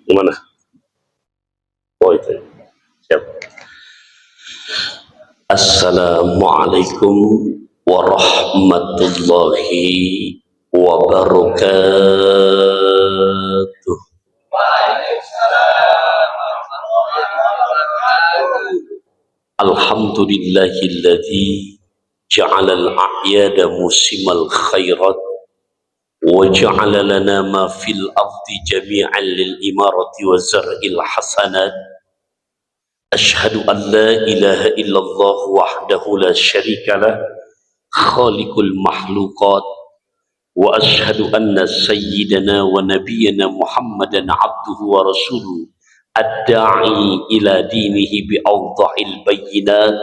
Mana? Oh itu. Siap. Assalamualaikum warahmatullahi wabarakatuh. Alhamdulillahilladzi ja'ala al-a'yada musimal khairat wa ja'ala lana ma fil ardi jami'an lil imarati wa zar'il hasanat. Ashhadu an la ilaha illallah wahdahu la syarika lah khaliqul makhluqat wa ashhadu anna sayyidana wa nabiyyana Muhammadan abduhu wa rasuluh ad-da'i ila dinihi bi awdahil bayyinat.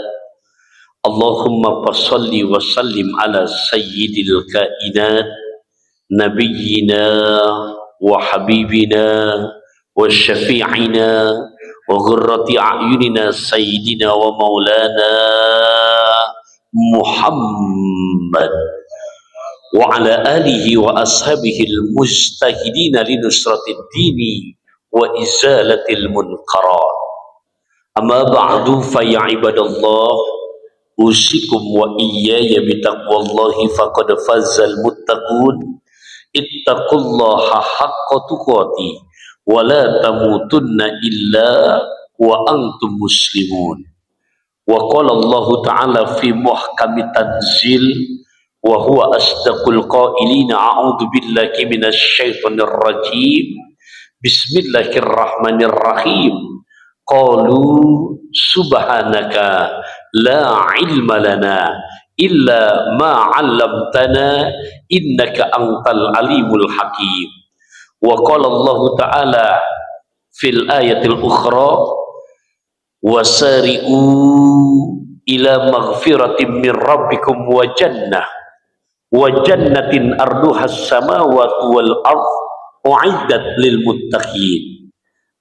Allahumma salli wa sallim ala sayyidil kainat nabiyyina wa habibina wa syafi'ina wa ghurrati a'yunina sayyidina wa maulana Muhammad wa ala alihi wa ashabihi al-mujtahidina li nusratid dini wa izalatil munkarat. Amma ba'du fa ya ibadallah, usikum wa iyaya bitaqwallahi faqad fazzal muttaqun. Ittaqullaha haqqa tuqatih wa la tamutunna illa wa antum muslimun. Wa qala Allah ta'ala fi muhkami tanzil wa huwa asdaqul qailina a'udzu billahi minasy syaithanir rajim. Bismillahirrahmanirrahim. Qalu subhanaka la ilma lana illa ma 'allamtana innaka antal alimul hakim. Wa qala Allah ta'ala fil ayatil ukhra wasari'u ila maghfiratin min rabbikum wa jannatin arduhas samawati wal ardh u'iddat lil muttaqin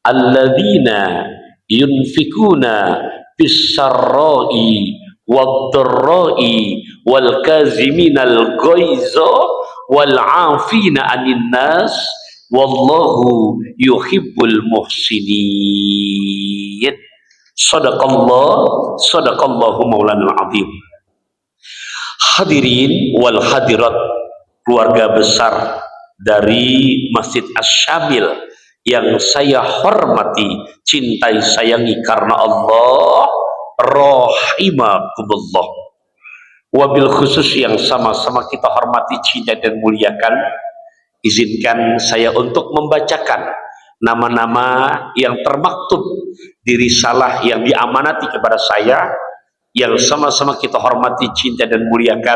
alladzina yunfikuna bis sarra'i wad dharra'i wal kaziminal ghaiza wal 'afina 'anil nas wallahu yuhibbul muhsinin. Sadaqallahu maulanal azim. Hadirin wal hadirat, keluarga besar dari Masjid Asy-Syamil yang saya hormati, cintai, sayangi karena Allah, rahimakumullah. Wabil khusus yang sama-sama kita hormati, cintai dan muliakan, izinkan saya untuk membacakan nama-nama yang termaktub di risalah yang diamanati kepada saya, yang sama-sama kita hormati, cintai dan muliakan,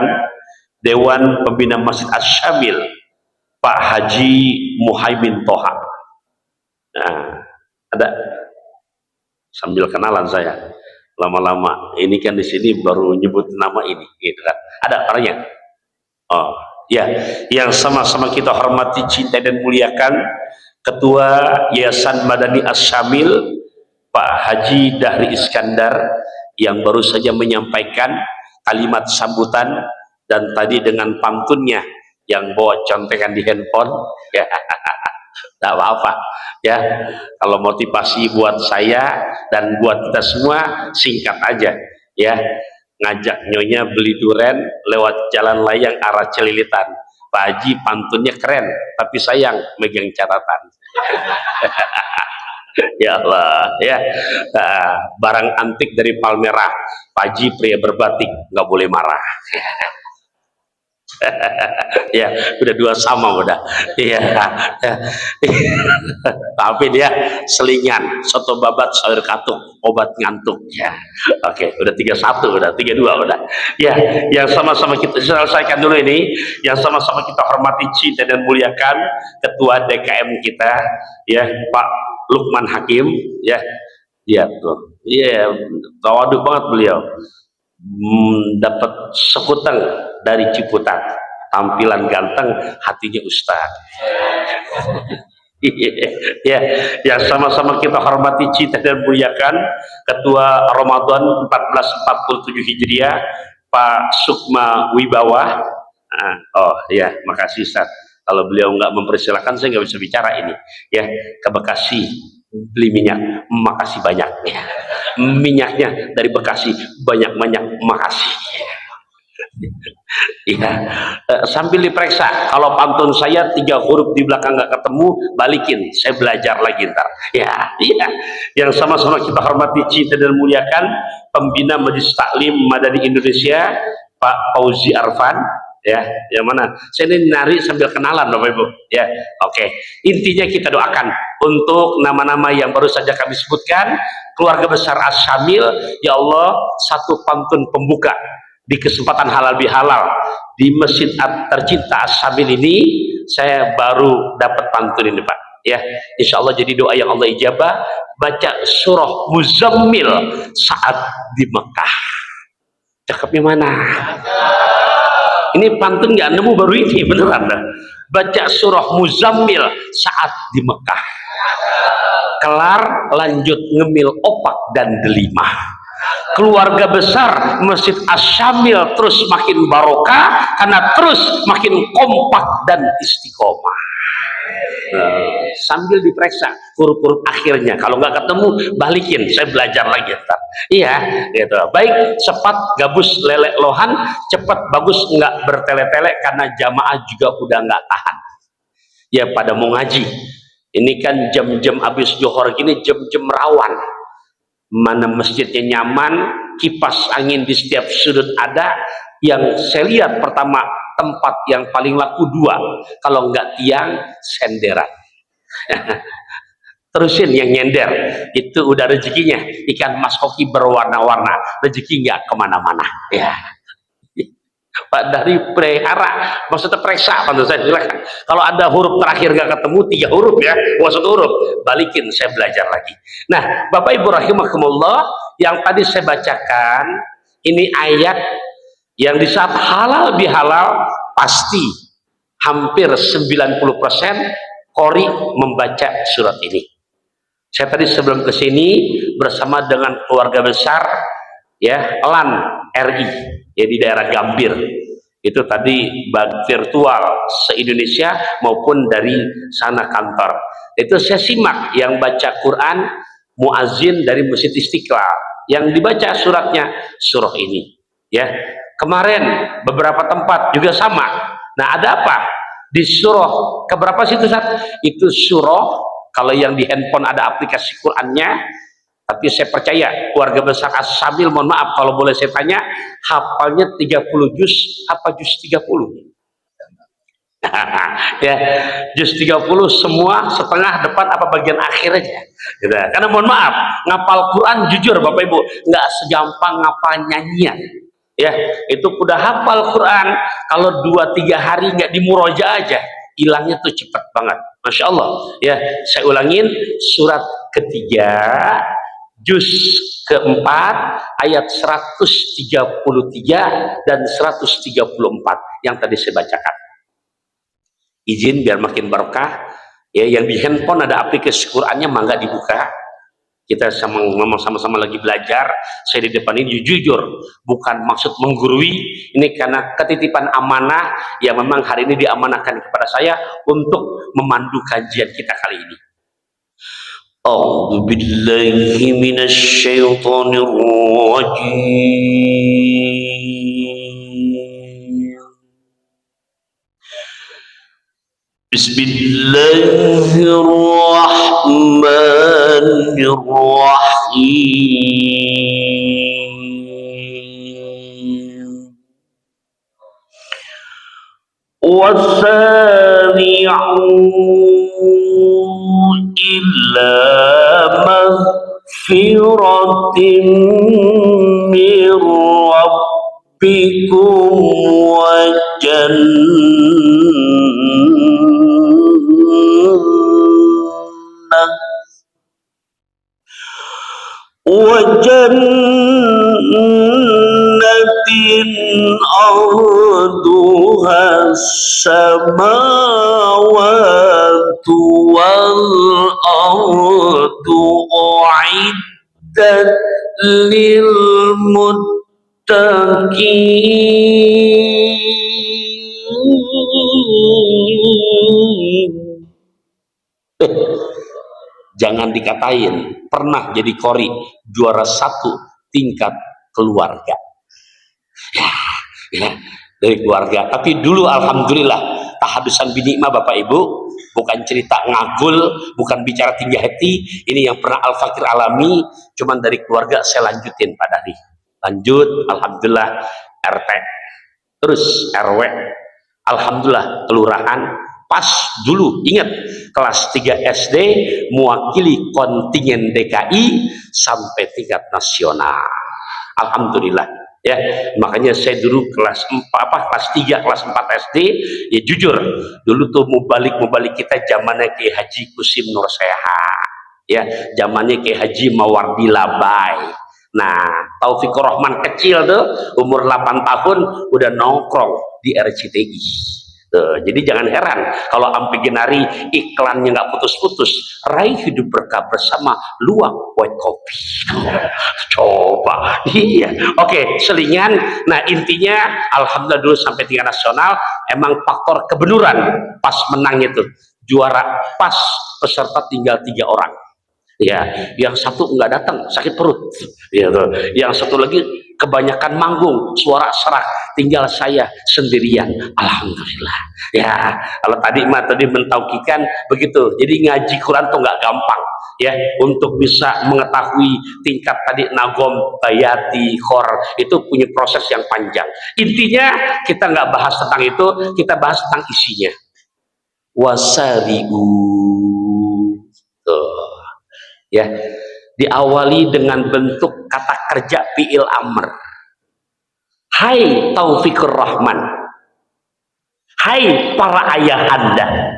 Dewan Pembina Masjid Asy-Syamil Pak Haji Muhaimin Toha. Nah, ada sambil kenalan saya. Lama-lama ini kan di sini baru nyebut nama ini, gitu kan. Ada orangnya. Oh, ya, yang sama-sama kita hormati, cintai dan muliakan, Ketua Yayasan Madani Asy-Syamil Pak Haji Dahri Iskandar, yang baru saja menyampaikan kalimat sambutan dan tadi dengan pantunnya yang bawa contekan di handphone, ya, tidak apa-apa, ya. Kalau motivasi buat saya dan buat kita semua singkat aja, ya. Ngajak nyonya beli duren lewat jalan layang arah Celilitan. Pak Haji pantunnya keren, tapi sayang megang catatan. Ya Allah, ya. Barang antik dari Palmerah, Pak Haji pria berbatik, nggak boleh marah. Ya, udah dua sama udah. Iya. Tapi dia selingan, soto babat, sayur katuk, obat ngantuk. Ya. Oke, udah 31, udah 32 udah. Ya, yang sama-sama kita selesaikan dulu ini, yang sama-sama kita hormati, cinta dan muliakan Ketua DKM kita, ya, Pak Lukman Hakim, ya. Iya tuh. Iya, tawadhu banget beliau. Dapat sekutang dari Ciputat, tampilan ganteng, hatinya ustaz. Ya, yang sama-sama kita hormati, cinta dan muliakan Ketua Ramadan 1447 Hijriah Pak Sukma Wibawa. Oh ya, makasih Ustaz. Kalau beliau nggak mempersilahkan, saya nggak bisa bicara ini. Ya, ke Bekasi beli minyak, makasih banyak. Ya. Minyaknya dari Bekasi, banyak-banyak, makasih. Iya, sambil diperiksa. Kalau pantun saya 3 huruf di belakang nggak ketemu, balikin. Saya belajar lagi ntar. Ya, iya. Yang sama-sama kita hormati, cinta dan muliakan, pembina Majelis Taklim Madani Indonesia, Pak Fauzi Arfan. Ya, yang mana? Saya ini nari sambil kenalan, Bapak Ibu. Ya, oke. Intinya kita doakan untuk nama-nama yang baru saja kami sebutkan, keluarga besar As-Syamil. Ya Allah, satu pantun pembuka di kesempatan halal bihalal di masjid tercinta As-Syamil ini, saya baru dapat pantun ini, Pak. Ya, insya Allah jadi doa yang Allah ijabah. Baca surah Muzammil saat di Mekah. Cakepnya mana? Ini pantun nggak nemu, baru ini beneran dah. Baca surah Muzammil saat di Mekah. Kelar lanjut ngemil opak dan delima. Keluarga besar Masjid As-Syamil terus makin barokah karena terus makin kompak dan istiqomah. Sambil diperiksa huruf-huruf akhirnya, kalau nggak ketemu balikin, saya belajar lagi ntar. Iya, gitu. Baik, cepat gabus lelek lohan, cepat bagus nggak bertele-tele karena jamaah juga udah nggak tahan. Ya pada mau ngaji. Ini kan jam-jam habis johor gini, jam-jam rawan. Mana masjidnya nyaman, kipas angin di setiap sudut ada. Yang saya lihat pertama, tempat yang paling laku 2, kalau enggak tiang, senderan. Terusin yang nyender, itu udah rezekinya. Ikan mas hoki berwarna-warna, rezeki nggak kemana-mana. Ya, Pak, dari pelihara, maksudnya periksa, menurut saya silakan. Kalau ada huruf terakhir nggak ketemu, 3 huruf ya, maksud huruf, balikin, saya belajar lagi. Nah, Bapak Ibu rahimakumullah, yang tadi saya bacakan, ini ayat yang di saat halal bihalal, pasti hampir 90% qori membaca surat ini. Saya tadi sebelum ke sini bersama dengan keluarga besar ya LAN RI ya di daerah Gambir. Itu tadi virtual se-Indonesia maupun dari sana kantor. Itu saya simak yang baca Quran muazin dari Masjid Istiqlal yang dibaca suratnya surah ini. Ya, kemarin beberapa tempat juga sama. Nah, ada apa? Di surah keberapa sih itu? Itu surah, kalau yang di handphone ada aplikasi Qurannya, tapi saya percaya keluarga besar As-Syamil, mohon maaf kalau boleh saya tanya, hafalnya 30 juz apa juz 30? Ya, juz 30 semua, setengah, depan apa bagian akhir aja gitu. Karena mohon maaf, ngapal Quran jujur Bapak Ibu nggak segampang ngapal nyanyian ya. Itu udah hafal Quran, kalau 2-3 hari nggak dimuroja aja, hilangnya tuh cepet banget, Masya Allah ya. Saya ulangin, surat ketiga juz keempat ayat 133 dan 134 yang tadi saya bacakan. Izin biar makin barokah ya, yang di handphone ada aplikasi Qurannya, mangga dibuka. Kita sama-sama lagi belajar. Saya di depan ini jujur, bukan maksud menggurui, ini karena ketitipan amanah yang memang hari ini diamanahkan kepada saya untuk memandu kajian kita kali ini. A'udzu billahi minasy syaithanir rajim. Bismillahirrahmanirrahim. Wasari'u ila maghfiratin min rabbikum wa jannatin arduha samawatu wal ardu uiddat lil muttaqin. Jangan dikatain pernah jadi kori juara 1 tingkat keluarga. Ya, dari keluarga. Tapi dulu alhamdulillah tahadusan binikmah Bapak Ibu, bukan cerita ngagul, bukan bicara tinggi hati. Ini yang pernah Al-Fakir alami, cuman dari keluarga saya lanjutin Pak Dadi. Lanjut, alhamdulillah RT, terus RW, alhamdulillah kelurahan. Pas dulu ingat kelas 3 SD mewakili kontingen DKI sampai tingkat nasional. Alhamdulillah ya. Makanya saya dulu kelas 3 kelas 4 SD ya, jujur dulu tuh mubalik kita zamannya Kiai Haji Kusim Nur Seha, ya zamannya Kiai Haji Mawardi Labai. Nah, Taufikur Rahman kecil tuh umur 8 tahun udah nongkrong di RCTI. Jadi jangan heran kalau ampe genari iklannya nggak putus-putus, raih hidup berkah bersama luwak white coffee. Coba, iya. Oke, selingan. Nah intinya alhamdulillah dulu sampai tingkat nasional. Emang faktor kebenuran pas menang itu juara, pas peserta tinggal 3 orang. Ya, yang satu nggak datang sakit perut, ya, yang satu lagi kebanyakan manggung suara serak, tinggal saya sendirian. Alhamdulillah ya. Kalau tadi mentaukikan begitu, jadi ngaji Quran tuh nggak gampang ya, untuk bisa mengetahui tingkat tadi nagom, bayati, khor, itu punya proses yang panjang. Intinya kita nggak bahas tentang itu, kita bahas tentang isinya. Wasari'u tuh ya, diawali dengan bentuk kata kerja fi'il amr. Hai Taufikur Rahman, hai para ayahanda,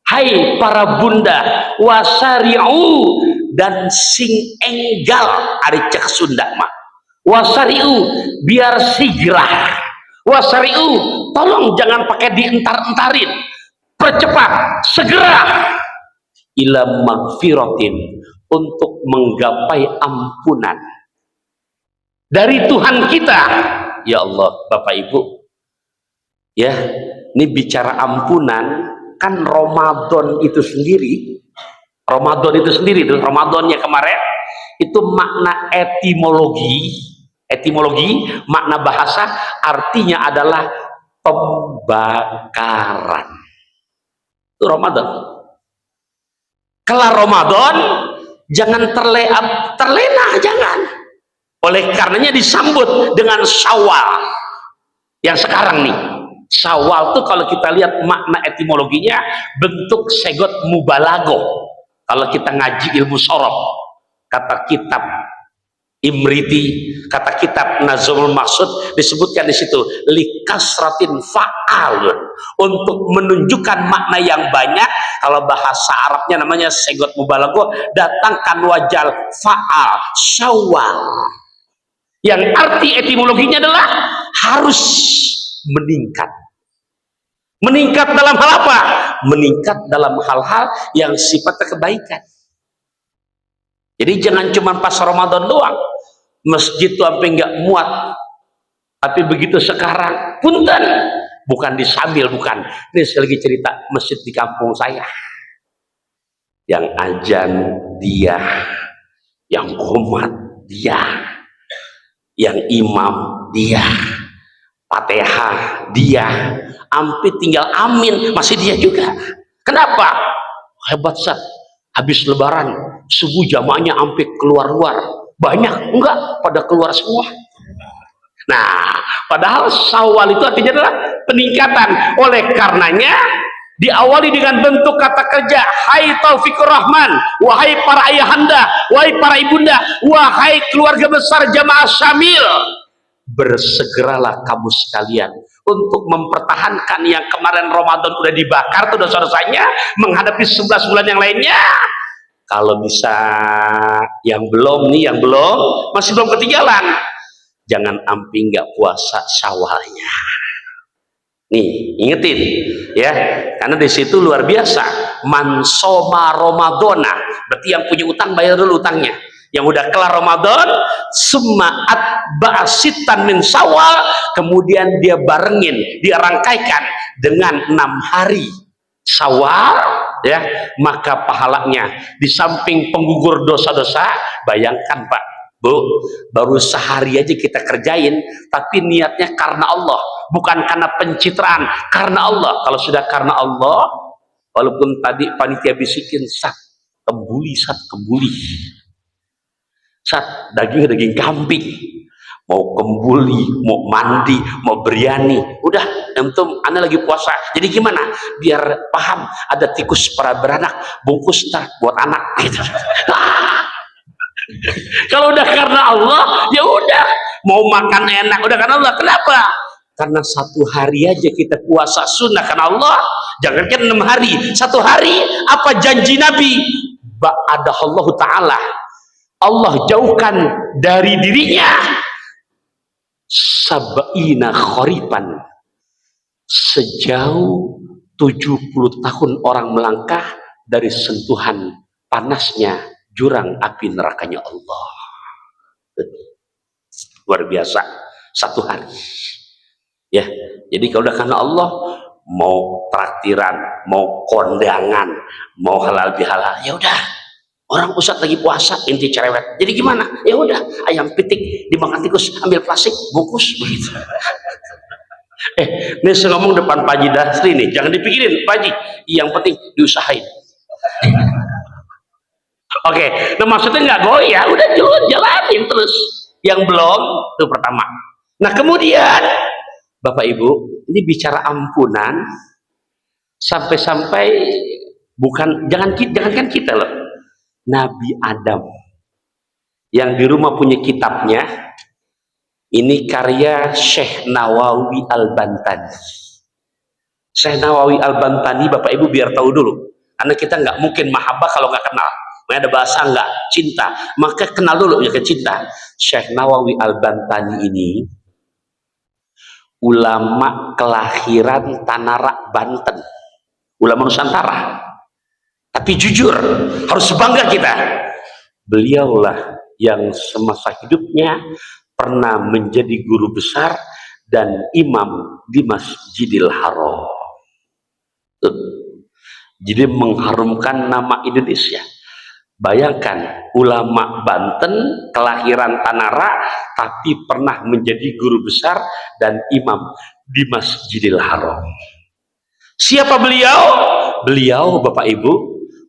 hai para bunda, wasari'u, dan sing enggal ari cek Sunda mah, wasari'u biar sigrah, wasari'u tolong jangan pakai dientar-entarin, percepat, segera, ila magfiratin, untuk menggapai ampunan dari Tuhan kita. Ya Allah Bapak Ibu ya, ini bicara ampunan kan Ramadan itu sendiri, Ramadannya kemarin itu makna etimologi makna bahasa artinya adalah pembakaran. Itu Ramadan. Kelar Ramadan jangan terlena, jangan. Oleh karenanya disambut dengan Syawal yang sekarang nih. Syawal tuh kalau kita lihat makna etimologinya bentuk segot mubalago. Kalau kita ngaji ilmu sorof, kata kitab Imriti, kata kitab Nazmul Maqsud disebutkan di situ likasratin fa'al, untuk menunjukkan makna yang banyak. Kalau bahasa Arabnya namanya segot mubalago, datangkan wajal fa'al, syawal, yang arti etimologinya adalah harus meningkat dalam hal apa? Meningkat dalam hal-hal yang sifatnya kebaikan. Jadi jangan cuma pas Ramadan doang masjid tuh sampai nggak muat, tapi begitu sekarang punten, bukan disambil, bukan. Ini saya lagi cerita masjid di kampung saya, yang azan dia, yang qomat dia, yang imam dia, Fatihah dia, ampe tinggal amin masih dia juga. Kenapa? Hebat Sat. Habis lebaran subuh jamaahnya sampai keluar banyak, enggak pada keluar semua. Nah, padahal Syawal itu artinya adalah peningkatan. Oleh karenanya diawali dengan bentuk kata kerja, hai Taufikur Rahman, wahai para ayahanda, wahai para ibunda, wahai keluarga besar jamaah syamil, bersegeralah kamu sekalian untuk mempertahankan yang kemarin Ramadan udah dibakar tuh dosa-dosanya, menghadapi 11 bulan yang lainnya. Kalau bisa yang belum masih belum ketinggalan, jangan ampi nggak puasa Syawalnya. Nih ingetin ya, karena di situ luar biasa. Mansoma Ramadona, berarti yang punya utang bayar dulu utangnya. Yang udah kelar Ramadan, semaat ba'asitan min Syawal, kemudian dia barengin, dia rangkaikan dengan 6 hari Syawal, ya, maka pahalanya di samping penggugur dosa-dosa. Bayangkan Pak, Bu, baru sehari aja kita kerjain, tapi niatnya karena Allah, bukan karena pencitraan, karena Allah. Kalau sudah karena Allah, walaupun tadi panitia bisikin, sat kembuli, sat kembuli, sat daging kambing, mau kembuli, mau mandi, mau biryani, udah antum anda lagi puasa, jadi gimana biar paham, ada tikus para beranak, bungkus ntar buat anak gitu. Kalau udah karena Allah, ya udah, mau makan enak udah karena Allah. Kenapa? Karena satu hari aja kita puasa sunnah karena Allah, jangankan 6 hari, satu hari. Apa janji Nabi? Ba'adahallah ta'ala, Allah jauhkan dari dirinya sab'ina kharipan, sejauh 70 tahun orang melangkah dari sentuhan panasnya jurang api nerakanya Allah. Luar biasa, satu hari ya. Jadi kalau udah karena Allah, mau traktiran, mau kondangan, mau halal bihalal, ya udah. Orang Ustadz lagi puasa, inti cerewet, jadi gimana? Ya udah, ayam pitik dimakan tikus, ambil plastik, bungkus begitu. Ini saya ngomong depan Pak Haji Dasri nih, jangan dipikirin Pak Haji, yang penting diusahain. Oke, nah maksudnya nggak goyah, udah jalanin terus. Yang belum itu pertama. Nah kemudian Bapak Ibu, ini bicara ampunan, sampai-sampai bukan jangankan kita loh, Nabi Adam yang di rumah punya kitabnya, ini karya Syekh Nawawi Al-Bantani. Syekh Nawawi Al-Bantani, Bapak Ibu biar tahu dulu, karena kita nggak mungkin mahabbah kalau nggak kenal. Ada bahasa nggak cinta, maka kenal dulu ya ke cinta. Syekh Nawawi Al-Bantani ini ulama kelahiran Tanara, Banten, ulama Nusantara. Tapi jujur, harus bangga kita. Beliaulah yang semasa hidupnya pernah menjadi guru besar dan imam di Masjidil Haram. Jadi mengharumkan nama Indonesia. Bayangkan, ulama Banten, kelahiran Tanara, tapi pernah menjadi guru besar dan imam di Masjidil Haram. Siapa beliau? Beliau Bapak Ibu,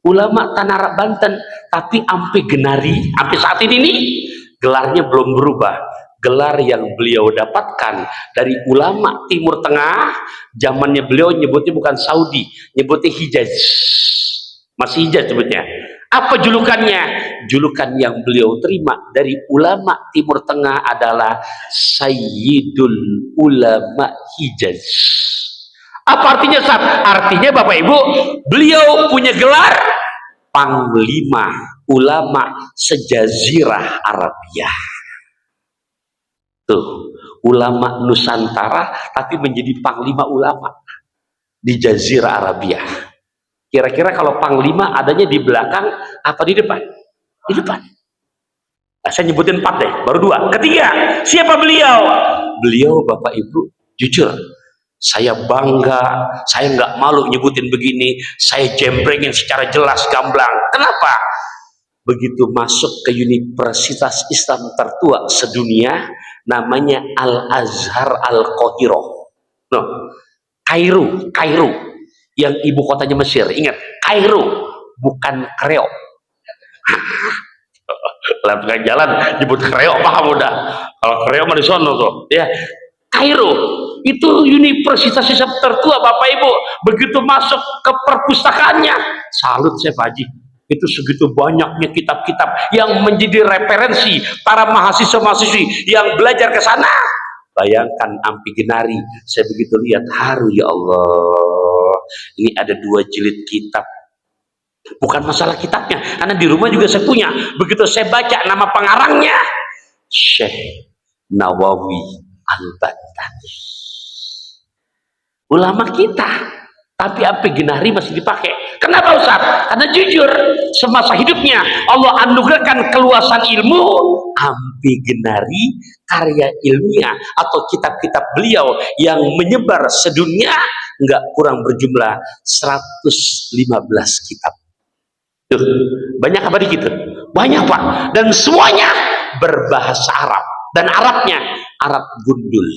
ulama Tanara Banten, tapi ampe genari, ampe saat ini nih, gelarnya belum berubah. Gelar yang beliau dapatkan dari ulama Timur Tengah, zamannya beliau nyebutnya bukan Saudi, nyebutnya Hijaz. Masih Hijaz sebutnya. Apa julukannya? Julukan yang beliau terima dari ulama Timur Tengah adalah Sayyidul Ulama Hijaz. Apa artinya, Sat? Artinya Bapak Ibu, beliau punya gelar Panglima Ulama Sejazirah Arabia. Tuh, ulama Nusantara tapi menjadi panglima ulama di Jazirah Arabia. Kira-kira kalau panglima adanya di belakang apa di depan? Di depan. Nah, saya nyebutin 4 deh, baru 2. Ketiga, siapa beliau? Beliau Bapak Ibu, jujur, saya bangga, saya nggak malu nyebutin begini, saya jembrengin secara jelas, gamblang. Kenapa? Begitu masuk ke Universitas Islam tertua sedunia, namanya Al-Azhar Al-Qahirah. No, Kairo, yang ibu kotanya Mesir. Ingat, Kairo, bukan Kreo. Lewat tengah jalan nyebut Kreo, paham udah. Kalau Kreo mah di sono tuh, ya. Kairo itu universitas Islam tertua Bapak Ibu. Begitu masuk ke perpustakaannya, salut saya Pak Haji. Itu segitu banyaknya kitab-kitab yang menjadi referensi para mahasiswa-mahasiswi yang belajar ke sana. Bayangkan ampi genari, saya begitu lihat haru, ya Allah. Ini ada 2 jilid kitab. Bukan masalah kitabnya, karena di rumah juga saya punya. Begitu saya baca nama pengarangnya, Syekh Nawawi Al-Bantani, ulama kita, tapi ampi genari masih dipakai. Kenapa Ustaz? Karena jujur, semasa hidupnya Allah anugerahkan keluasan ilmu. Ampi genari, karya ilmiah atau kitab-kitab beliau yang menyebar sedunia, nggak kurang berjumlah 115 kitab. Tuh, banyak apa dikit? Banyak Pak, dan semuanya berbahasa Arab, dan Arabnya Arab gundul.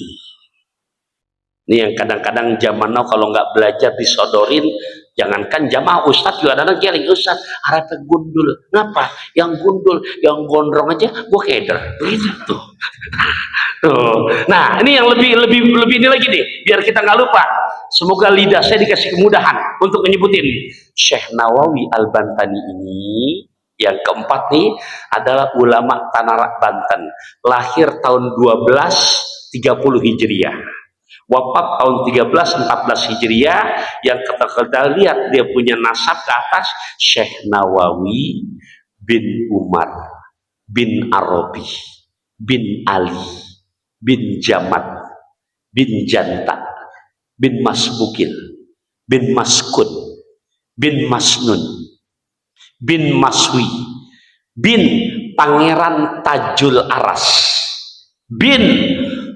Ini yang kadang-kadang zaman now kalau nggak belajar disodorin, jangankan jamaah ustadz juga ada yang ustadz Arabnya gundul. Ngapa? Yang gundul, yang gondrong aja gua keder. Begitu tuh. Tuh. Nah, ini yang lebih ini lagi nih, biar kita nggak lupa. Semoga lidah saya dikasih kemudahan untuk menyebutin Syekh Nawawi Al-Bantani ini. Yang keempat nih adalah ulama Tanah Banten, lahir tahun 1230 Hijriah. Wafat tahun 1314 Hijriah. Yang kita lihat dia punya nasab ke atas, Syekh Nawawi bin Umar bin Arabi bin Ali bin Jamad bin Janta bin Masbukil bin Maskun bin Masnun bin Maswi bin Pangeran Tajul Aras bin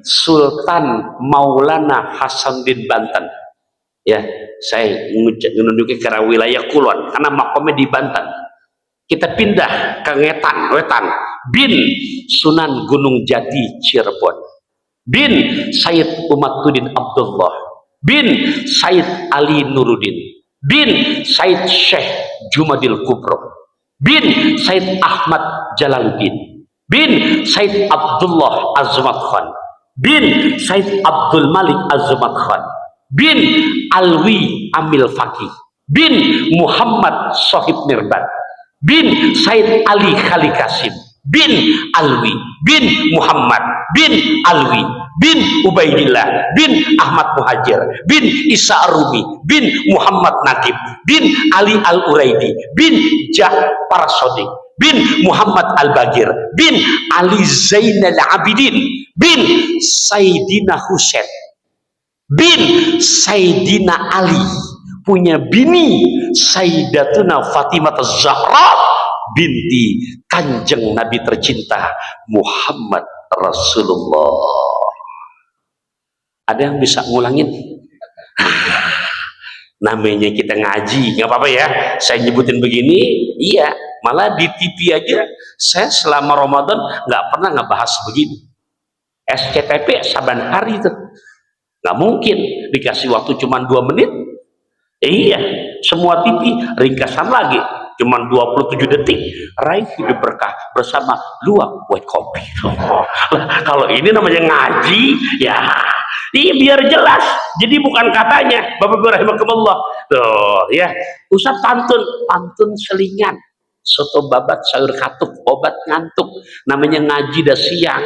Sultan Maulana Hasanuddin Banten. Ya, saya menunjuki ke wilayah Kulon karena makomnya di Banten. Kita pindah ke Wetan bin Sunan Gunung Jati Cirebon bin Sayyid Umatuddin Abdullah bin Sayyid Ali Nuruddin bin Sayyid Syekh Jumadil Kubro bin Sayyid Ahmad Jalaluddin bin Sayyid Abdullah Azmat Khan bin Said Abdul Malik Azumat Khan bin Alwi Amil Fakih bin Muhammad Sohib Mirbat bin Said Ali Khali Kasim bin Alwi bin Muhammad bin Alwi bin Ubaidillah bin Ahmad Muhajir bin Isa Arumi bin Muhammad Nakib bin Ali Al-Uraidi bin Ja'far Sodik bin Muhammad Al-Bagir bin Ali Zainal Abidin bin Sayyidina Husain bin Sayyidina Ali, punya bini Sayyidatuna Fatimah Az-Zahra binti Kanjeng Nabi tercinta Muhammad Rasulullah. Ada yang bisa ngulangin? Namanya kita ngaji, nggak apa-apa ya saya nyebutin begini. Iya, malah di TV aja saya selama Ramadan nggak pernah ngebahas begini. SCTP saban hari itu nggak mungkin dikasih waktu cuma 2 menit. Iya, semua TV ringkasan lagi cuma 27 detik. Raih hidup berkah bersama luak white kopi. Kalau ini namanya ngaji ya. Iya, biar jelas. Jadi bukan katanya Bapak Ibu rahimakumullah. Tuh ya, usah pantun selingan, soto babat sayur katuk, obat ngantuk. Namanya ngaji dah siang,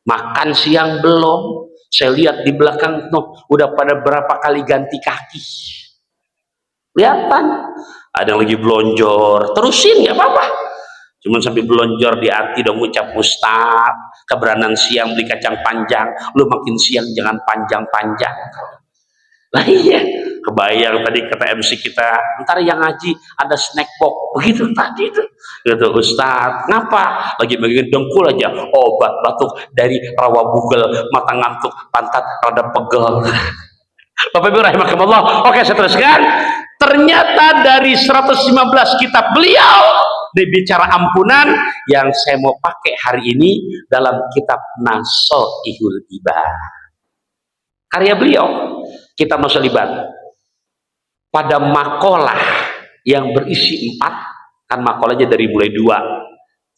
makan siang belum. Saya lihat di belakang udah pada berapa kali ganti kaki. Kelihatan ada yang lagi belonjor, terusin nggak apa-apa. Cuman sampai belonjor di hati dong ucap Ustaz, keberanian siang beli kacang panjang, lu makin siang jangan panjang-panjang. Lah iya, kebayang tadi kata MC kita, ntar yang ngaji ada snack box, begitu tadi itu. Gitu, Ustaz, ngapa? Lagi bagian dengkul aja, obat batuk dari rawa bugel, mata ngantuk, pantat rada pegel. Bapak Ibu rahimakumullah. Oke, saya teruskan. Ternyata dari 115 kitab beliau bicara ampunan, yang saya mau pakai hari ini dalam kitab Nasoihul Ibad. Karya beliau, kitab Nasoihul Ibad. Pada makalah yang berisi 4, kan makalahnya dari mulai 2,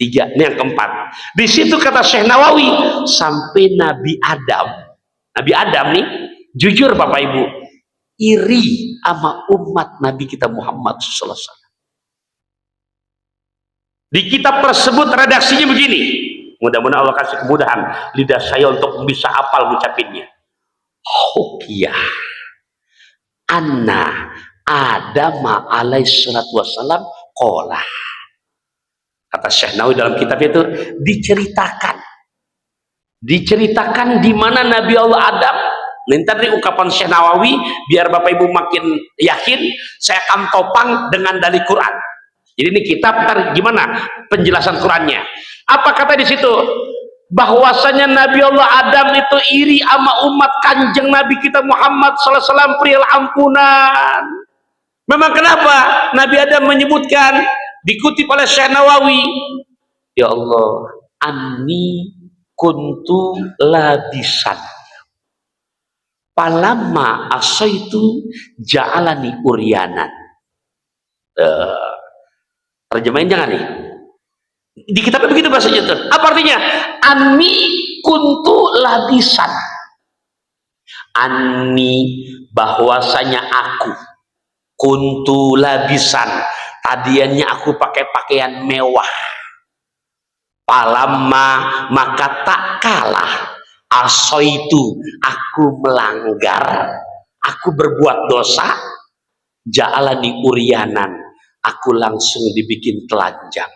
3, ini yang keempat. Di situ kata Syekh Nawawi sampai Nabi Adam nih, jujur Bapak Ibu, iri sama umat Nabi kita Muhammad SAW. Di kitab tersebut redaksinya begini. Mudah-mudahan Allah kasih kemudahan lidah saya untuk bisa hafal mengucapinnya. Hukiyah anna Adam alaihi salatu wassalam qala. Kata Syekh Nawawi dalam kitab itu diceritakan di mana Nabi Allah Adam. Nanti dari ungkapan Syekh Nawawi biar Bapak Ibu makin yakin, saya akan topang dengan dalil Quran. Jadi ini kitab ntar gimana penjelasan Qurannya? Apa kata di situ? bahwasanya Nabi Allah Adam itu iri sama umat kanjeng Nabi kita Muhammad sallallahu alaihi wasallam perihal ampunan. Memang kenapa Nabi Adam menyebutkan, dikutip oleh Syekh Nawawi, ya Allah, anni kuntu labisan palama asaitu ja'alani uryanan. Terjemahin jangan nih. Di kitabnya begitu bahasanya tuh. Apa artinya? Anni kuntu labisan. Anni bahwasanya aku kuntu labisan. Tadiannya aku pakai pakaian mewah. Palamma maka tak kalah asaitu aku melanggar, aku berbuat dosa, ja'alani uryanan, aku langsung dibikin telanjang.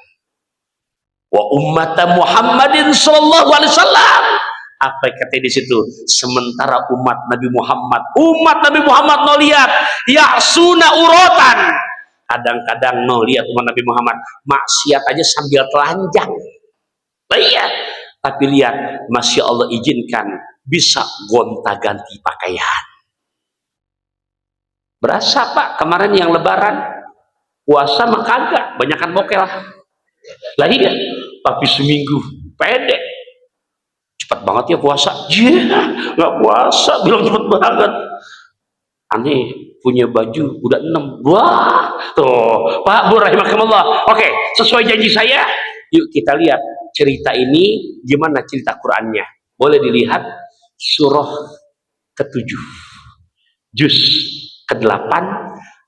Wa ummata Muhammadin sallallahu alaihi wasallam. Apa yang kata di situ? Sementara umat Nabi Muhammad no lihat ya'suna urotan. Kadang-kadang no lihat umat Nabi Muhammad maksiat aja sambil telanjang. Iya, tapi lihat, masya Allah izinkan bisa gonta-ganti pakaian. Berasa Pak kemarin yang lebaran puasa mah kagak, banyakan mokel. Lah iya, tapi seminggu pede. Cepat banget ya puasa. Nggak puasa, bilang cepet banget. Aneh, punya baju udah 6. Wah, tuh Pak Bu rahimakumullah. Oke, sesuai janji saya, yuk kita lihat cerita ini gimana cerita Qur'annya. Boleh dilihat surah ke-7 juz ke-8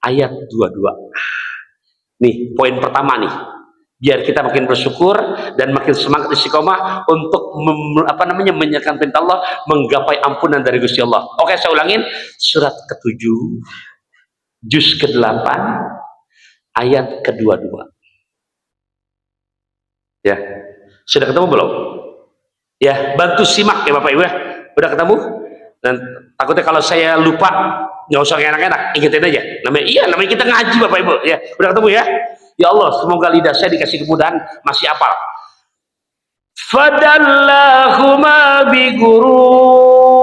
ayat 22. Nih poin pertama nih, biar kita makin bersyukur dan makin semangat istiqomah untuk menjalankan perintah Allah, menggapai ampunan dari Gusti Allah. Oke, saya ulangin, surat ke-7 juz ke-8 ayat ke-22. Ya, sudah ketemu belum? Ya, bantu simak ya Bapak Ibu ya. Udah ketemu? Dan takutnya kalau saya lupa, nggak usah enak-enak, ingetin aja. Namanya kita ngaji Bapak Ibu ya. Udah ketemu ya? Ya Allah, semoga lidah saya dikasih kemudahan masih hafal. Fadallahuma bigurur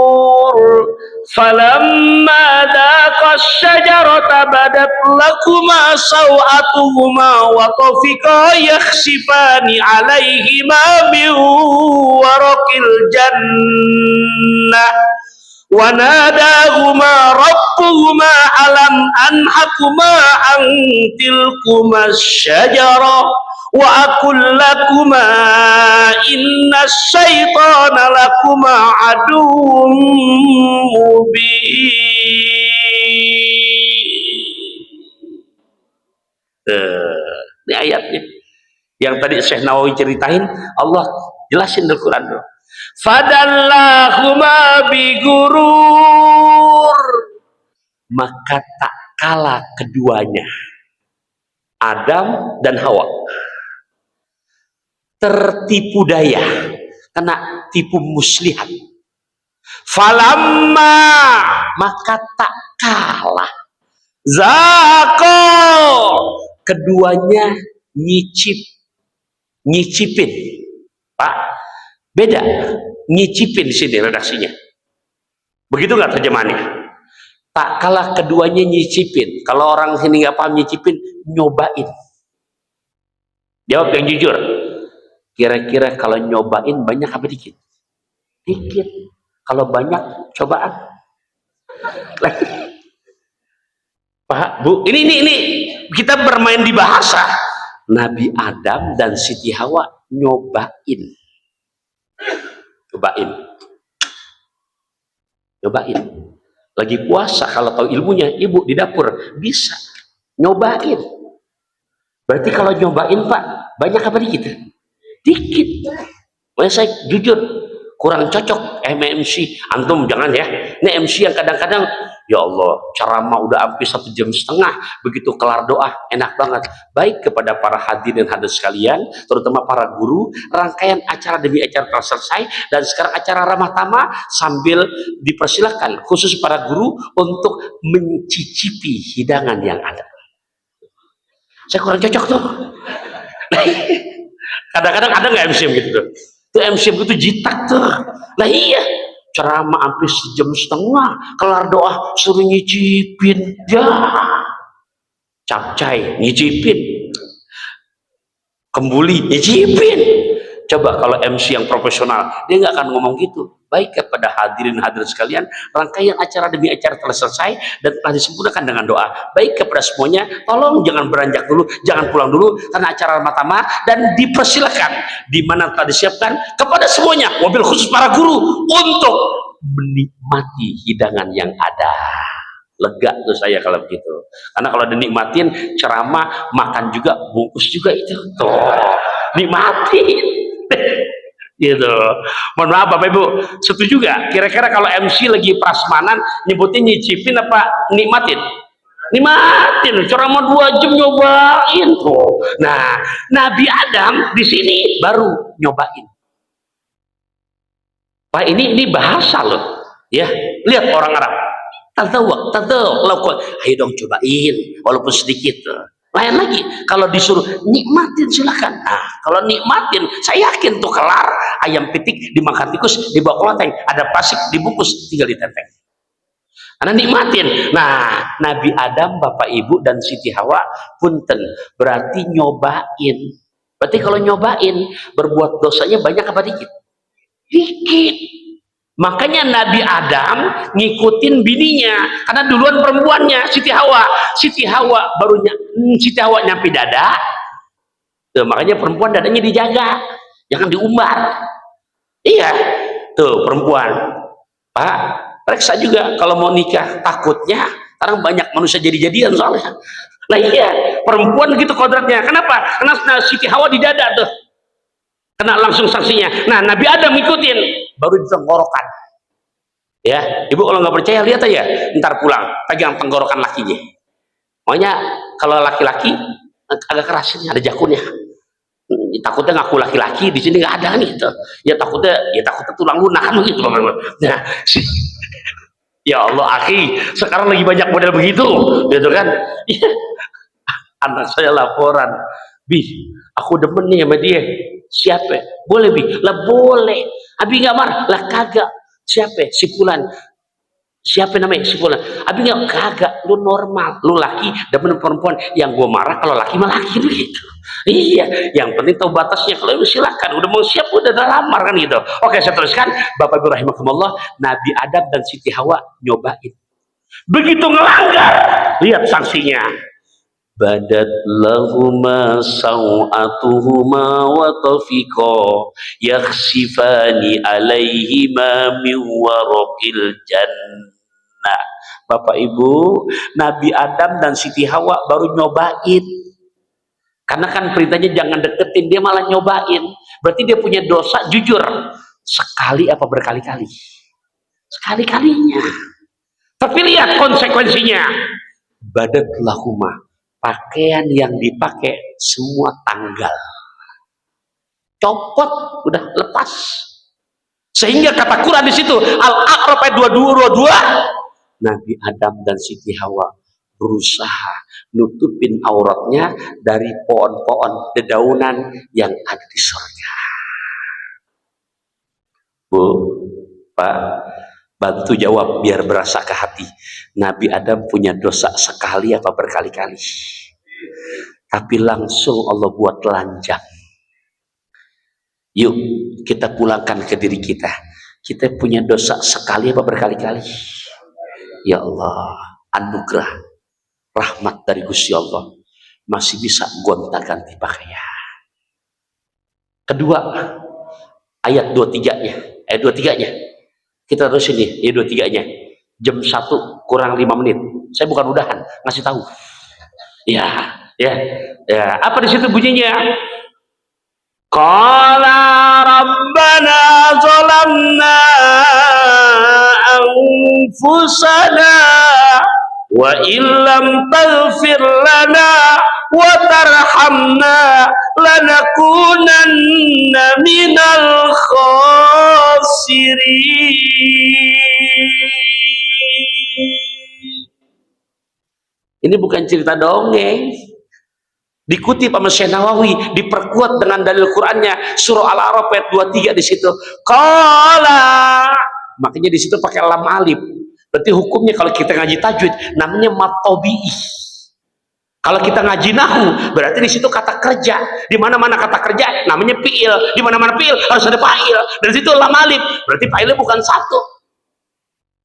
falamma daqa syajarata badat lakuma sawatuhuma wa tafiqa yakhsifani alaihima min waraqil jannah wa nadahuma rabbuhuma alam anhakuma an tilkuma syajara wa aqul lakuma inna syaitana lakuma aduwwum mubin. Ini ayatnya yang tadi Syekh Nawawi ceritain, Allah jelasin di Quran. Fadallahuma bigurur, maka tak kalah keduanya, Adam dan Hawa, tertipu daya, kena tipu muslihat. Falamma, maka tak kalah, zako, keduanya nyicipin. Pak, beda, nyicipin di sini redaksinya. Begitu nggak terjemahannya? Tak kalah keduanya nyicipin. Kalau orang sini nggak paham nyicipin, nyobain. Jawab yang jujur. Kira-kira kalau nyobain banyak apa dikit? Dikit. Kalau banyak cobaan. Pak, Bu, ini kita bermain di bahasa. Nabi Adam dan Siti Hawa nyobain. Lagi puasa, kalau tahu ilmunya, ibu di dapur bisa nyobain. Berarti kalau nyobain Pak, banyak apa dikit? Dikit. Makanya saya jujur kurang cocok MC antum, jangan ya. Ini MC yang kadang-kadang ya Allah ceramah udah hampir 1,5 jam, begitu kelar doa enak banget. Baik kepada para hadirin hadir sekalian, terutama para guru, rangkaian acara demi acara telah selesai dan sekarang acara ramah tamah, sambil dipersilakan khusus para guru untuk mencicipi hidangan yang ada. Saya kurang cocok tuh. Kadang-kadang ada nggak MC yang gitu tuh? Tuh MC begitu jitak tuh. Lah iya, ceramah hampir sejam setengah, kelar doa suruh nyicipin. Ya, capcay nyicipin, kembuli nyicipin. Coba kalau MC yang profesional, dia nggak akan ngomong gitu. Baik kepada hadirin sekalian, rangkaian acara demi acara telah selesai dan telah disempurnakan dengan doa. Baik kepada semuanya, tolong jangan beranjak dulu, jangan pulang dulu karena acara pertama, dan dipersilakan di mana telah disiapkan kepada semuanya, mobil khusus para guru untuk menikmati hidangan yang ada. Lega tuh saya kalau begitu, karena kalau dinikmatin ceramah, makan juga, bungkus juga itu tuh nikmatin. Gitu. Mohon maaf Bapak Ibu, setuju gak? Kira-kira kalau MC lagi prasmanan nyebutin nyicipin apa nikmatin? Nikmatin, ceramah 2 jam nyobain tuh. Nah, Nabi Adam di sini baru nyobain. Pak, ini bahasa loh. Ya, lihat orang Arab. Tahu, ayo dong cobain walaupun sedikit. Lain lagi kalau disuruh nikmatin silakan. Nah, kalau nikmatin saya yakin tuh kelar ayam pitik dimakan tikus dibawa keloteng, ada pasik dibungkus tinggal ditenteng. Karena nikmatin. Nah, Nabi Adam, Bapak Ibu dan Siti Hawa punten berarti nyobain. Berarti kalau nyobain berbuat dosanya banyak apa dikit? Dikit. Makanya Nabi Adam ngikutin bininya karena duluan perempuannya Siti Hawa. Siti Hawa nyampe dada. Tuh, makanya perempuan dadanya dijaga, jangan diumbar. Iya, tuh perempuan. Pak, periksa juga kalau mau nikah, takutnya sekarang banyak manusia jadi-jadian soalnya. Nah iya, perempuan gitu kodratnya. Kenapa? Karena Siti Hawa di dada tuh. Kena langsung sanksinya. Nah, Nabi Adam ngikutin, baru ditenggorokan. Ya, Ibu kalau nggak percaya lihat aja, ntar pulang pegang tenggorokan lakinya. Makanya kalau laki-laki agak keras ini, ada jakunnya. Takutnya ngaku laki-laki, di sini nggak ada nih gitu. Ya takutnya tulang lunak kan begitu. Nah, ya Allah, akhi, sekarang lagi banyak model begitu, gitu kan? Ya, anak saya laporan, Bi, aku demen nih sama dia. Siapa? Boleh Bi? Lah boleh. Abi nggak marah? Lah kagak. Siapa? Si Fulan. Siapa namanya? Si Fulan. Abi nggak, kagak. Lu normal, lu laki demen perempuan. Yang gue marah kalau laki mah laki begitu. Iya, yang penting tahu batasnya. Kalau silakan, udah mau siap udah lamar kan gitu. Oke, saya teruskan. Bapak Ibu rahimakumullah, Nabi Adam dan Siti Hawa nyobain. Begitu ngelanggar, lihat sanksinya. Badat lahuma sawatuhuma wa tafiqa yakhsifani alaihima min waraqil jannah. Bapak Ibu, Nabi Adam dan Siti Hawa baru nyobain. Karena kan perintahnya jangan deketin, dia malah nyobain. Berarti dia punya dosa, jujur. Sekali apa berkali-kali? Sekali-kalinya. Tapi lihat konsekuensinya. Badat lahuma, pakaian yang dipakai semua tanggal, copot, udah lepas. Sehingga kata Quran di situ Al-A'raf ayat 22, Nabi Adam dan Siti Hawa berusaha nutupin auratnya dari pohon-pohon dedaunan yang ada di surga. Bu, Pak, bantu jawab biar berasa ke hati. Nabi Adam punya dosa sekali apa berkali-kali? Tapi langsung Allah buat telanjang. Yuk kita pulangkan ke diri kita. Kita punya dosa sekali apa berkali-kali? Ya Allah, anugerah rahmat dari Gusti Allah masih bisa gonta-ganti pakaian. Kedua, ayat 23-nya. Ayat 23-nya. Kita terus ini, ayat 23-nya. Jam 1 kurang 5 menit. Saya bukan udahan, ngasih tahu. Ya. Apa di situ bunyinya? Qala rabbana zalamna anfusana wa illam taghfir lana wa tarhamna lanakunanna minal khasirin. Ini bukan cerita dongeng. Dikutip sama Syekh Nawawi, diperkuat dengan dalil Qur'annya, surah Al-A'raf ayat 23 di situ. Qala. Makanya di situ pakai lam alif. Berarti hukumnya kalau kita ngaji tajwid namanya matobi'i. Kalau kita ngaji nahu, berarti di situ kata kerja. Di mana-mana kata kerja namanya fi'il. Di mana-mana fi'il harus ada fa'il. Dan situ lam alif. Berarti fa'ilnya bukan satu.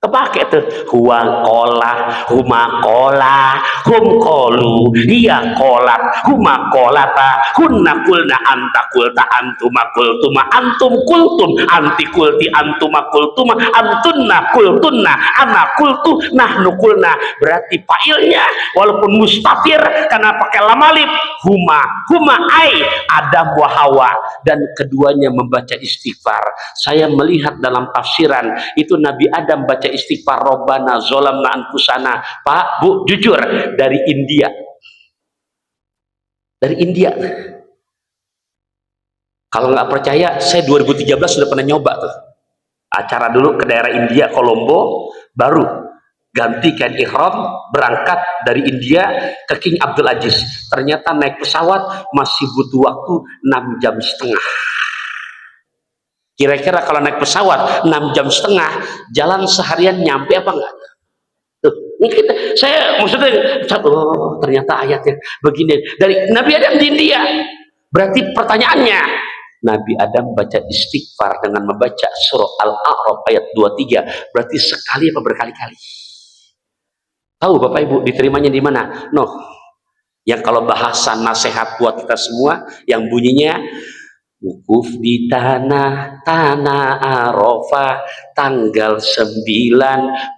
Kepake tuh huwa kola, huma kola, hum kolu, hiya kolat, huma kolata, hunna kulna, anta kulta, antuma kultuma, antum kultum, anti kulti, antuma kultuma, antunna kultunna, ana kultu, nahnu kulna. Berarti failnya walaupun mustafir karena pakai lam alif, huma ai Adam wa Hawa, dan keduanya membaca istighfar. Saya melihat dalam tafsiran itu Nabi Adam baca istighfar, Robbana zolamna anfusana. Pak, Bu, jujur, dari India. Dari India. Kalau nggak percaya, saya 2013 sudah pernah nyoba tuh. Acara dulu ke daerah India, Kolombo, baru gantikan ihram, berangkat dari India ke King Abdul Aziz. Ternyata naik pesawat masih butuh waktu 6 jam setengah. Kira-kira kalau naik pesawat 6 jam setengah, jalan seharian nyampe apa enggak? Tuh, saya maksudnya, oh, ternyata ayatnya begini dari Nabi Adam di India. Berarti pertanyaannya, Nabi Adam baca istighfar dengan membaca surah Al-A'raf ayat 23, berarti sekali apa berkali-kali? Tahu Bapak Ibu diterimanya di mana? Yang kalau bahasa nasihat buat kita semua yang bunyinya wukuf di tanah Arafah tanggal 9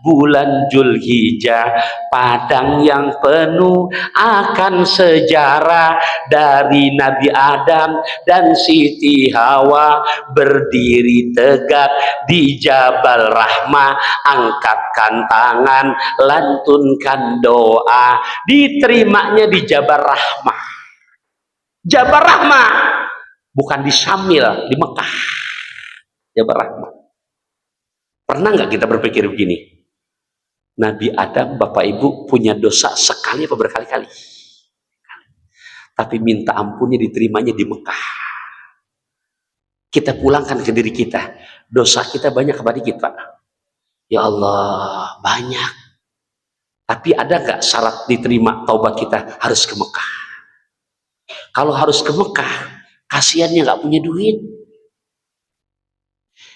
bulan Zulhijjah, padang yang penuh akan sejarah dari Nabi Adam dan Siti Hawa berdiri tegak di Jabal Rahmah, angkatkan tangan, lantunkan doa, diterimanya di Jabal Rahmah. Jabal Rahmah, bukan di Syamil, di Mekah. Jabal Rahmah. Pernah nggak kita berpikir begini? Nabi Adam, Bapak Ibu, punya dosa sekali apa berkali-kali? Tapi minta ampunnya diterimanya di Mekah. Kita pulangkan ke diri kita. Dosa kita banyak apa dikit, Pak? Ya Allah, banyak. Tapi ada nggak syarat diterima taubat kita? Harus ke Mekah. Kalau harus ke Mekah, kasihannya nggak punya duit.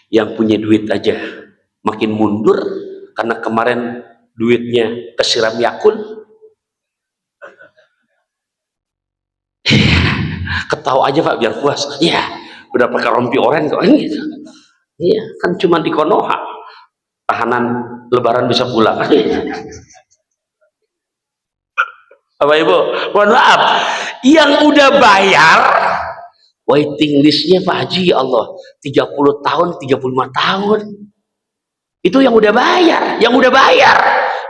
Yang punya duit aja makin mundur karena kemarin duitnya kesiram Yakul. Ketawa aja Pak biar puas. Ya, udah pakai rompi oren kok. Iya, kan cuma di Konoha. Tahanan Lebaran bisa pulang. Bapak Ibu, mohon maaf. Yang udah bayar waiting listnya Pak Haji, ya Allah, 30 tahun, 35 tahun. Itu yang udah bayar,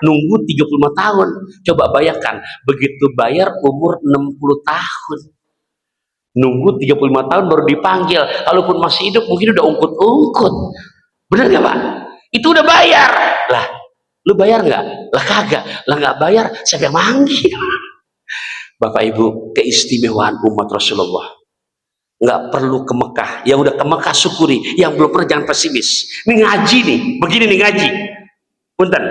nunggu 35 tahun. Coba bayangkan, begitu bayar umur 60 tahun. Nunggu 35 tahun baru dipanggil. Kalaupun masih hidup mungkin udah ungkut-ungkut. Bener gak Pak? Itu udah bayar. Lah, lu bayar nggak? Lah kagak. Lah nggak bayar, siapa yang manggil? Bapak Ibu, keistimewaan umat Rasulullah. Nggak perlu ke Mekah. Yang udah ke Mekah syukuri, yang belum pernah jangan pesimis. Ini ngaji nih, begini nih ngaji. Punten,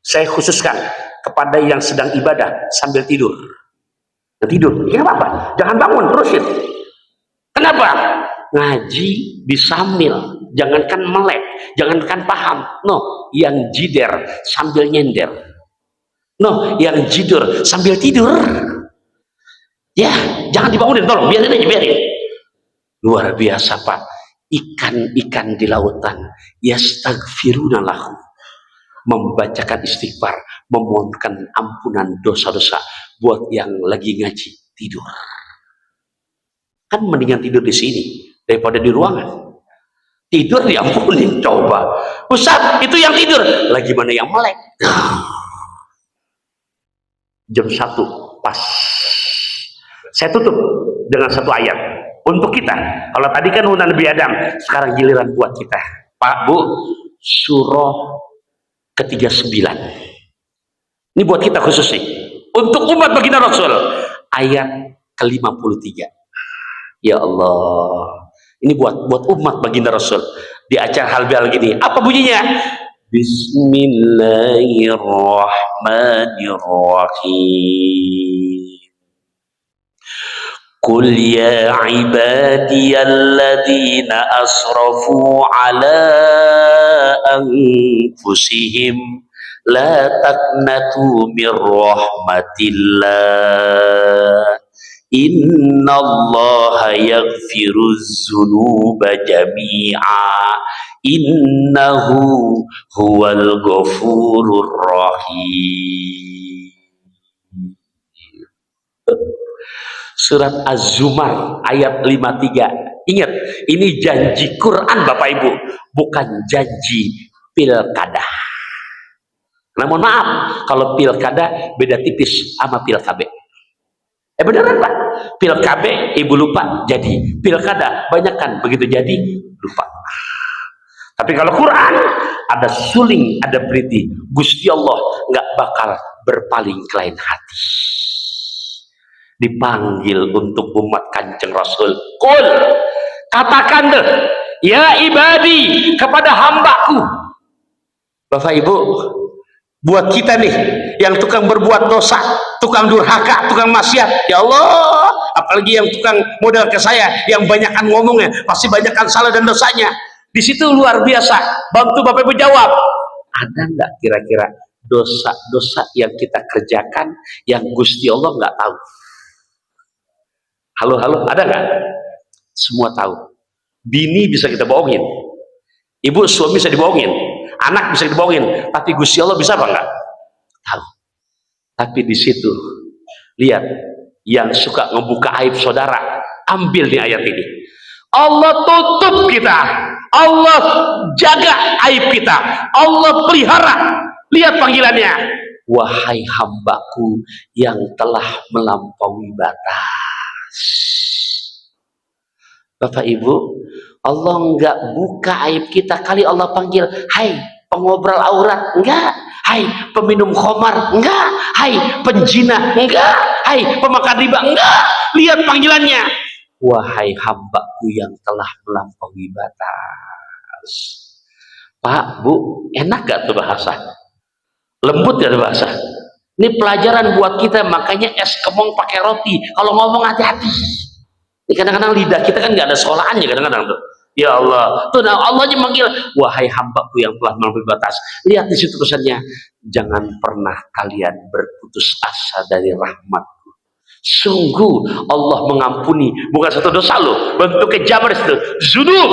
saya khususkan kepada yang sedang ibadah sambil tidur. Tidur, ya apa-apa, jangan bangun, terusin. Kenapa? Ngaji disambil, jangankan melek, jangankan paham. Yang jider sambil nyender. Yang jidur sambil tidur. Ya, jangan dibangunin, tolong, biarin aja, biarin. Luar biasa Pak, ikan-ikan di lautan yastaghfiruna lahu, membacakan istighfar, memohonkan ampunan dosa-dosa buat yang lagi ngaji tidur. Kan mendingan tidur di sini daripada di ruangan. Tidur diampunin, coba. Ustaz, itu yang tidur, lagi mana yang melek? Jam 1 pas. Saya tutup dengan satu ayat untuk kita. Kalau tadi kan untuk Nabi Adam, sekarang giliran buat kita. Pak Bu, surah ke-39. Ini buat kita khusus nih. Untuk umat baginda Rasul. Ayat ke-53. Ya Allah, ini buat umat baginda Rasul di acara halal gini. Apa bunyinya? Bismillahirrahmanirrahim. Qul ya ibadiyalladzina asrafu ala anfusihim la taqnatu mir rahmatillah. Innallaha yaghfiruz dzunuba jami'a innahu huwal ghafurur rahim. Surat Az-Zumar ayat 53. Ingat, ini janji Quran Bapak Ibu, bukan janji pilkada. Namun maaf, kalau pilkada beda tipis sama pilkabe. Beneran Pak, pilkabe ibu lupa jadi, pilkada banyak kan begitu jadi lupa. Tapi kalau Quran ada suling, ada beriti, Gusti Allah nggak bakal berpaling ke lain hati. Dipanggil untuk umat Kanjeng Rasul. Qul, katakan deh, ya ibadi, kepada hambaku. Bapak Ibu, buat kita nih yang tukang berbuat dosa, tukang durhaka, tukang maksiat, ya Allah, apalagi yang tukang modal ke saya, yang banyakan ngomongnya, pasti banyakan salah dan dosanya. Di situ luar biasa. Bantu Bapak Ibu jawab, ada nggak kira-kira dosa-dosa yang kita kerjakan yang Gusti Allah nggak tahu? Halo, ada nggak? Semua tahu. Bini bisa kita bohongin, ibu suami bisa dibohongin, anak bisa dibohongin, tapi Gusti Allah bisa apa enggak? Tahu. Tapi di situ lihat, yang suka ngebuka aib saudara, ambil nih ayat ini. Allah tutup kita, Allah jaga aib kita, Allah pelihara. Lihat panggilannya, wahai hambaku yang telah melampaui batas. Bapak Ibu, Allah enggak buka aib kita kali Allah panggil, hai pengobrol aurat, enggak. Hai peminum khamar, enggak. Hai penjina, enggak. Hai pemakan riba, enggak. Lihat panggilannya, wahai hambaku yang telah melampaui batas. Pak, Bu, enak gak tuh bahasa? Lembut gak tuh bahasa? Ini pelajaran buat kita, makanya es kemong pakai roti. Kalau ngomong hati-hati. Kadang-kadang lidah kita kan nggak ada sekolahannya kadang-kadang tuh. Ya Allah, tuh nah Allah aja manggil, wahai hambaku yang telah melampaui batas. Lihat di situ tulisannya, jangan pernah kalian berputus asa dari rahmatku. Sungguh Allah mengampuni, bukan satu dosa loh, bentuknya jamar itu, zunub.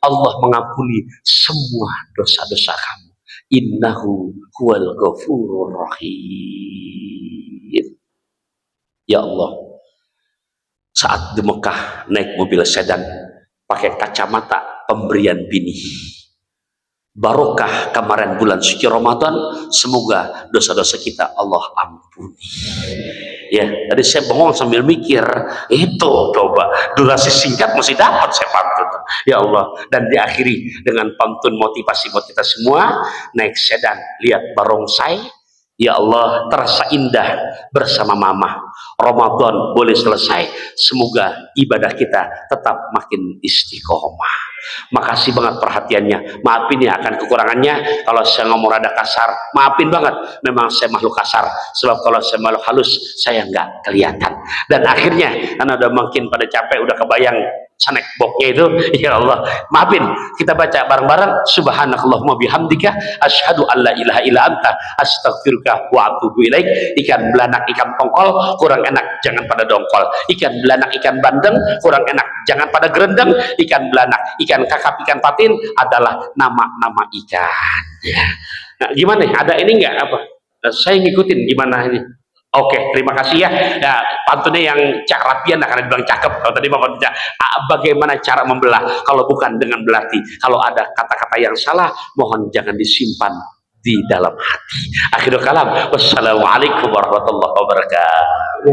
Allah mengampuni semua dosa-dosa kamu. Innahu huwal ghafurur rahim. Ya Allah, saat di Mekah naik mobil sedan pakai kacamata pemberian bini, barokah kemarin bulan suci Ramadan, semoga dosa-dosa kita Allah ampuni. Ya, tadi saya bengong sambil mikir, itu coba durasi singkat masih dapat saya pantun. Ya Allah, dan diakhiri dengan pantun motivasi buat kita semua. Naik sedan, lihat barongsai, ya Allah, terasa indah bersama mama. Ramadan boleh selesai, semoga ibadah kita tetap makin istiqomah. Makasih banget perhatiannya, maafin ya akan kekurangannya. Kalau saya ngomong rada kasar, maafin banget, memang saya makhluk kasar, sebab kalau saya makhluk halus saya nggak kelihatan. Dan akhirnya karena udah makin pada capek, udah kebayang snack boxnya itu, ya Allah maafin. Kita baca bareng-bareng, subhanakallahumma bihamdika asyhadu an la ilaha illa anta astaghfiruka wa atubu ilaik. Ikan belanak ikan tongkol kurang enak, jangan pada dongkol. Ikan belanak ikan bandeng kurang enak, jangan pada gerendeng. Ikan belanak ikan kakap ikan patin adalah nama-nama ikan ya. Nah, gimana ada ini enggak apa, saya ngikutin gimana ini. Oke, terima kasih ya. Nah, pantunnya yang Cak Rapian akan dibilang cakep. Kalau tadi Bapak bicara bagaimana cara membelah, kalau bukan dengan belati. Kalau ada kata-kata yang salah, mohon jangan disimpan di dalam hati. Akhirul kalam. Wassalamualaikum warahmatullahi wabarakatuh.